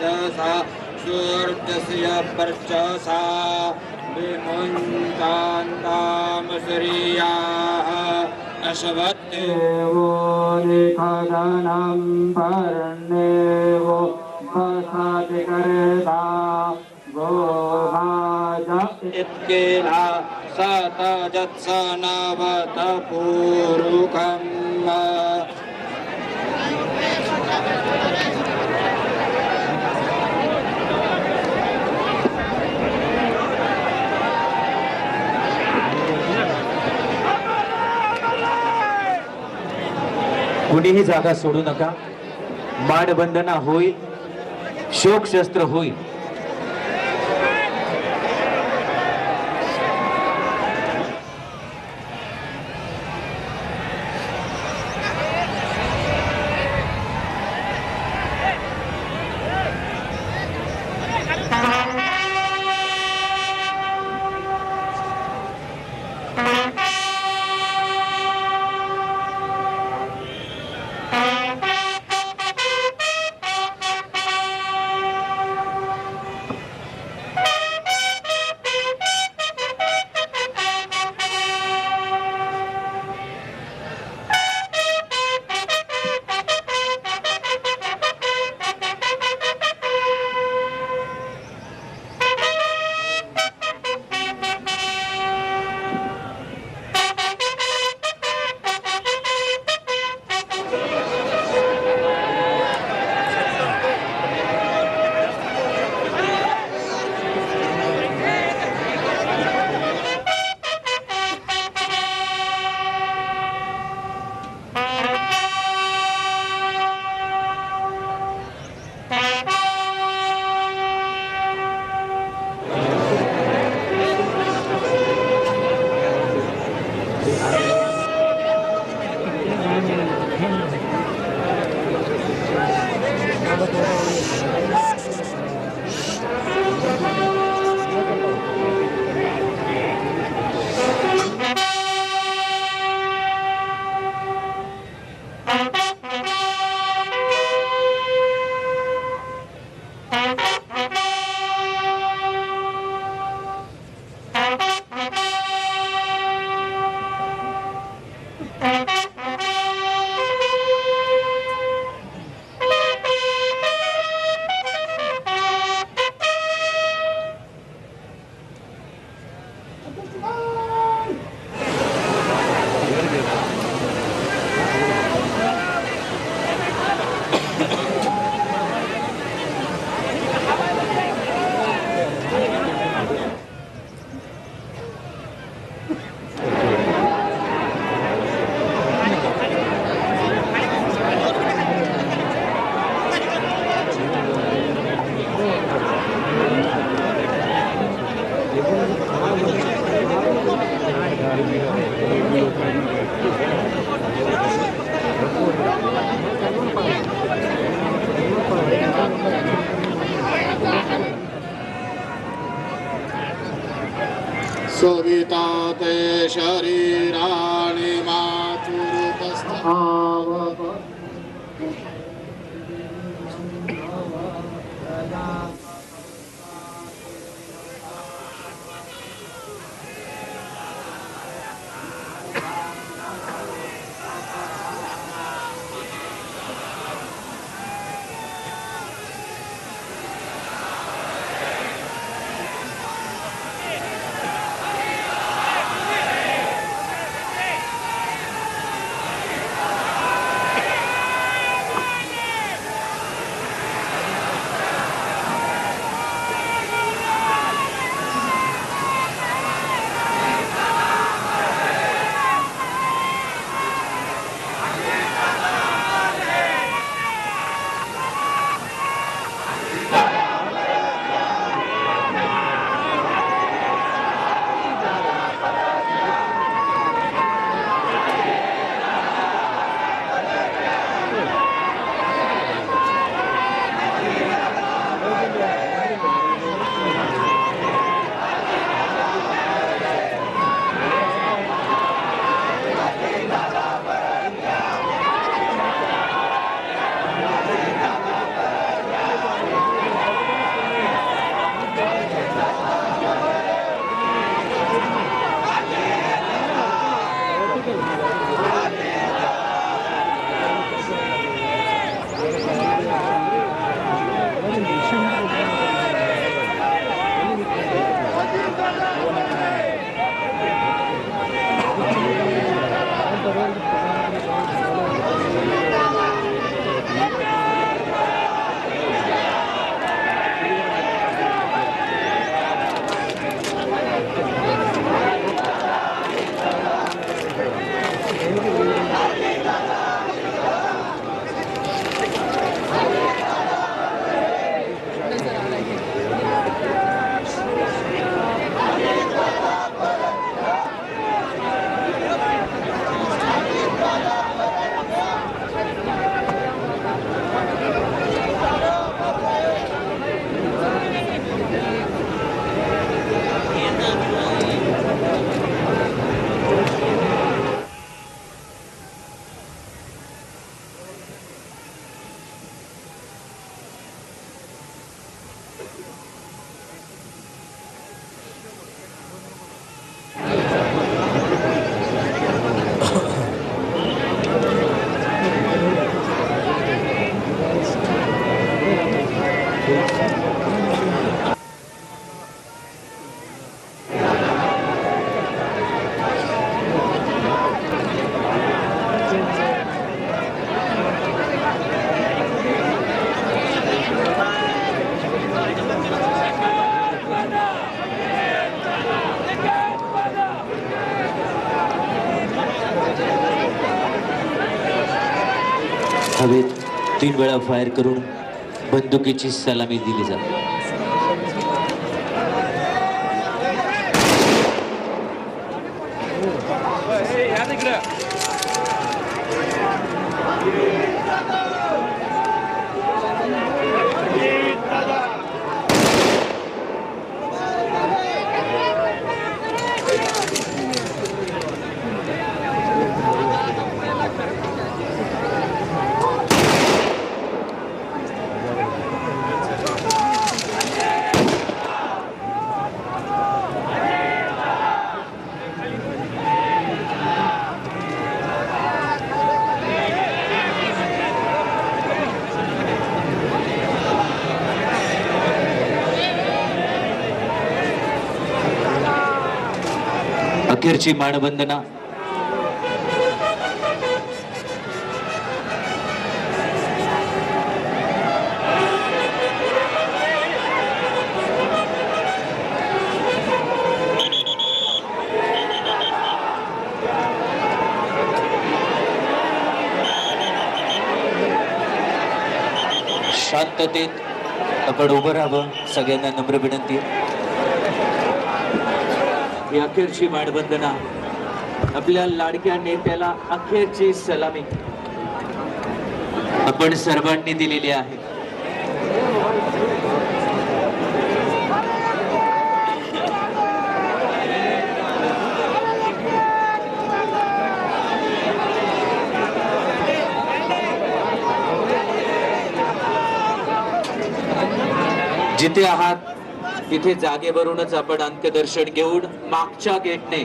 तेजसा सूर्यस्य वर्चसा विमुञ्चान्तामसुरीयाः अश्वत्थेवो निखदनं परन्नेवो वसति कर्ता गोभाज इत्येला सतजत्सनवत पूरुकम् कुणीही जागा सोडू नका. मानवंदना होईल, शोकशस्त्र होईल. सविता ते शरीराणि मातुरुपस्थावप हवेत 3 वेळा फायर करून बंदुकीची सलामी दिली जाते. अखेरची मानवंदना शांततेत आपण उभं राहावं, सगळ्यांना नम्र विनंती. ही अखेरची मानवंदना, आपल्या लाडक्या नेत्याला अखेरची सलामी आपण सर्वांनी दिलेली आहे. जिथे आहात तिथे जागेवरूनच आपण अंत्यदर्शन घेऊन मागच्या गेटने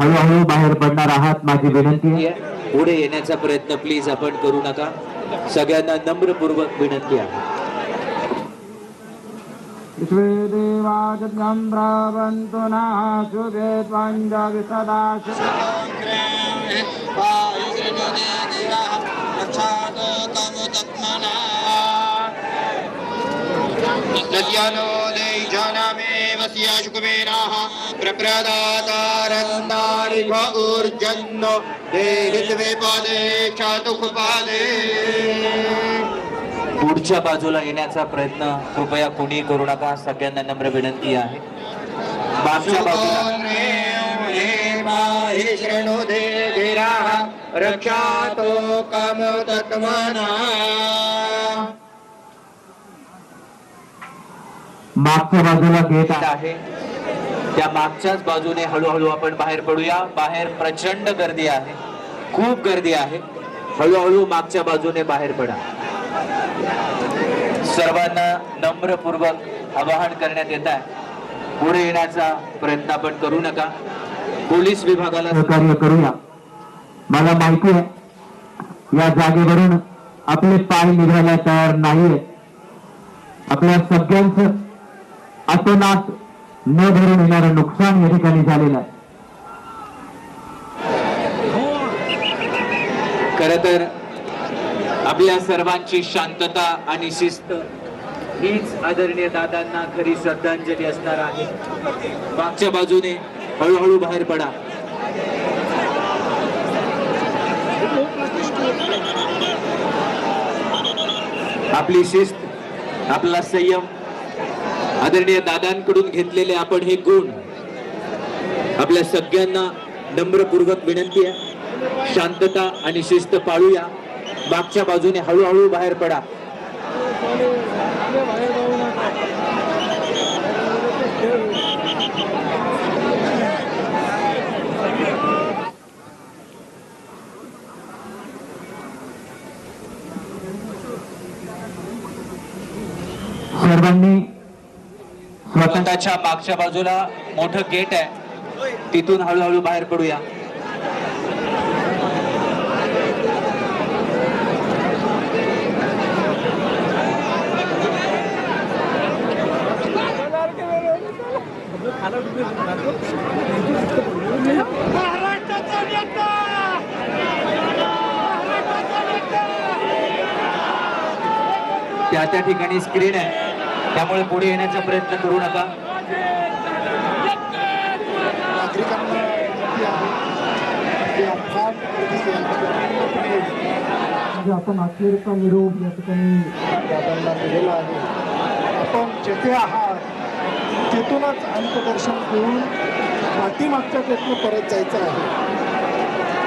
हळूहळू बाहेर पडणार आहात. माझी विनंती आहे, पुढे येण्याचा प्रयत्न प्लीज आपण करू नका. सगळ्यांना नम्रपूर्वक विनंती आहे. विश्वेदेवाजं ब्रवन्तु नः शुभे त्वञ्जवि सदा नद्यानो दैजनमेव स्याशुकुमेनाः प्रप्रदातारन्दारिव ऊर्जन्नो देहित्वे पादे चातुःपादे. पुढच्या बाजूला येण्याचा प्रयत्न कृपया कोणी करू नका. सगळ्यांना नम्र विनंती आहे. मागच्या बाजूला रक्षातो कामतत्मना. मागच्या बाजूला गेट आहे, त्या मागच्याच बाजूने हळूहळू आपण बाहेर पडूया. बाहेर प्रचंड गर्दी आहे, खूप गर्दी आहे. हळूहळू मागच्या बाजूने बाहेर पडा. सर्वांना नम्रपूर्वक आवाहन करण्यात येत आहे, पुढे येण्याचा प्रयत्न आपण करू नका. पोलीस विभागाला सहकार्य करूया. मला माहिती आहे या जागेवरून आपले पाय निघायला तयार नाहीये. आपल्या सगळ्यांचं अतोनात न भरून येणारं नुकसान या ठिकाणी झालेलं आहे. खर तर आपल्या सर्वांची शांतता आणि शिस्त हीच आदरणीय दादांना खरी श्रद्धांजली असणार आहे. मागच्या बाजूने हळूहळू बाहेर पडा. आपली शिस्त, आपला संयम, आदरणीय दादांकडून घेतलेले आपण हे गुण आपल्या सगळ्यांना नम्रपूर्वक विनंती आहे. शांतता आणि शिस्त पाळूया. मागच्या बाजूने हळूहळू बाहेर पडा. सर्वांनी स्वतःच्या मागच्या बाजूला मोठं गेट आहे, तिथून हळूहळू बाहेर पडूया. त्या ठिकाणी स्क्रीन आहे, त्यामुळे पुढे येण्याचा प्रयत्न करू नका. आपण अखेरचा निरोप या ठिकाणी दादांना दिलेला आहे. आपण जेथे आहात तिथूनच अंतदर्शन घेऊन पाठीमागच्या गेटने परत जायचं आहे.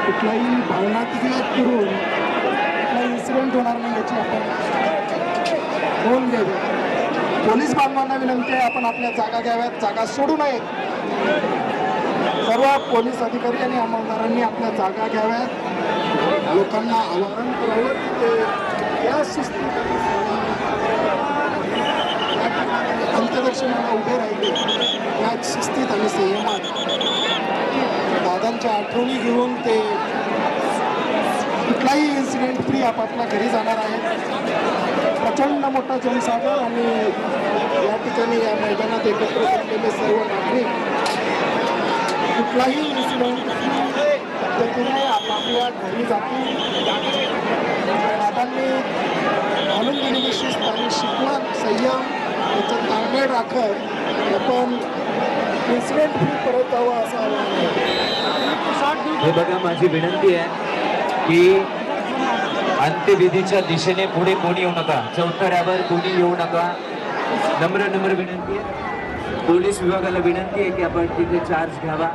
कुठलाही भावनात्मक करून कुठलाही इन्सिडेंट होणार नाही याची आपण नोंद घ्यावी. पोलीस बांधवांना विनंती आहे, आपण आपल्या जागा घ्याव्यात, जागा सोडू नये. सर्व पोलीस अधिकारी आणि अंमलदारांनी आपल्या जागा घ्याव्यात, लोकांना आवाहन करावं की ते या शिस्तीत अंतदर्शनाला उभे राहिले, या शिस्तीत आणि संयमात दादांच्या आठवणी घेऊन ते कुठलाही इन्सिडेंट फ्री आपापल्या घरी जाणार आहे. प्रचंड मोठा जनसागर आणि या ठिकाणी या मैदानात एकत्र जमलेले सर्व नागरिक कुठलाही इन्सिडेंट पद्धतीने आपापल्या घरी जातील. दादांनी घालून दिलेली शिस्त आणि शिकवण संयम याचं ताळमेळ राखत आपण इन्सिडेंट फ्री परत जावं असं आवाहन आहे. हे बघा, माझी विनंती आहे की अंत्यविधीच्या दिशेने पुढे कोणी येऊ नका, चौथऱ्यावर कोणी येऊ नका. नम्र विनंती आहे. पोलीस विभागाला विनंती आहे की आपण तिथे चार्ज घ्यावा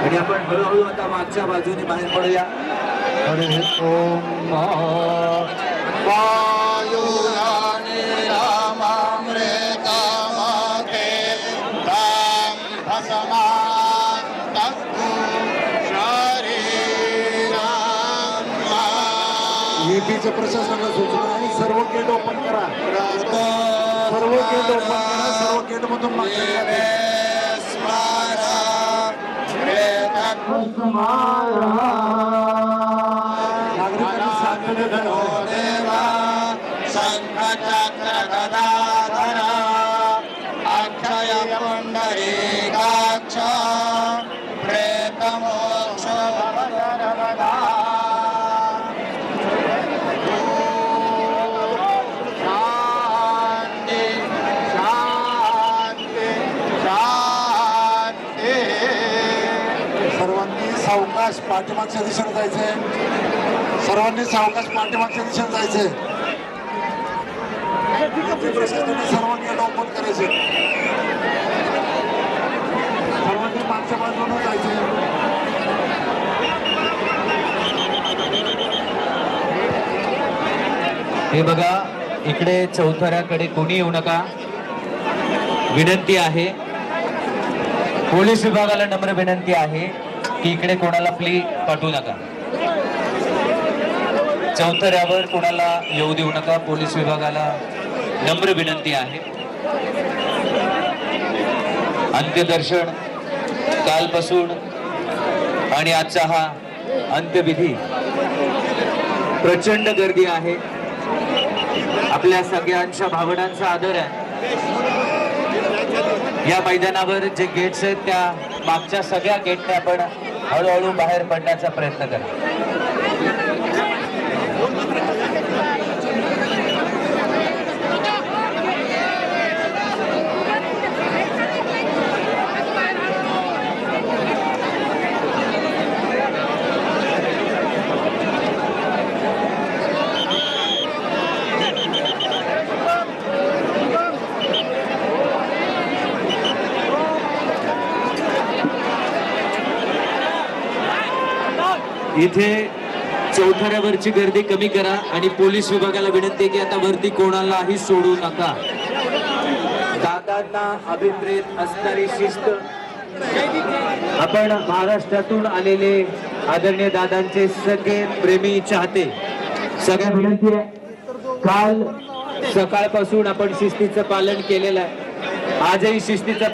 आणि आपण हळूहळू आता मागच्या बाजूने बाहेर पडूया. EPच्या प्रशासनाला सूचना आहे, सर्व गेट ओपन करा, सर्व गेट ओपन करा, सर्व गेट मधून नागरिकांनी सावकाश पाठीमागच्या दिशेने जायचंय, सर्वांनी सावकाश पाठीमागच्या दिशेने जायचंय. सर्वांनी याला ओपन करायचे, सर्वांनी मागच्या बाजूने जायचंय. हे बघा, इकडे चौथऱ्याकडे कोणी येऊ नका, विनंती आहे. पोलीस विभागाला नम्र विनंती आहे की इकडे कोणाला प्ली पाठवू नका, चौथऱ्यावर कोणाला येऊ देऊ नका. पोलीस विभागाला नम्र विनंती आहे. अंत्यदर्शन कालपासून आणि आजचा हा अंत्यविधी प्रचंड गर्दी आहे. आपल्या सगळ्यांच्या भावनांचा आदर आहे. या मैदानावर जे गेट्स आहेत त्या मागच्या सगळ्या गेटने आपण हळूहळू बाहेर पडण्याचा प्रयत्न करा. इथे चौथऱ्यावरची गर्दी कमी करा आणि पोलीस विभागाला विनंती आहे की आता वरती कोणालाही सोडू नका. दादांना अभिप्रेत असणारी शिस्त, आपण महाराष्ट्रातून आलेले आदरणीय दादांचे सगळे प्रेमी चाहते सगळ्या विनंती आहे काल सकाळपासून आपण शिस्तीचं पालन केलेलं आहे. आजही शिस्तीचं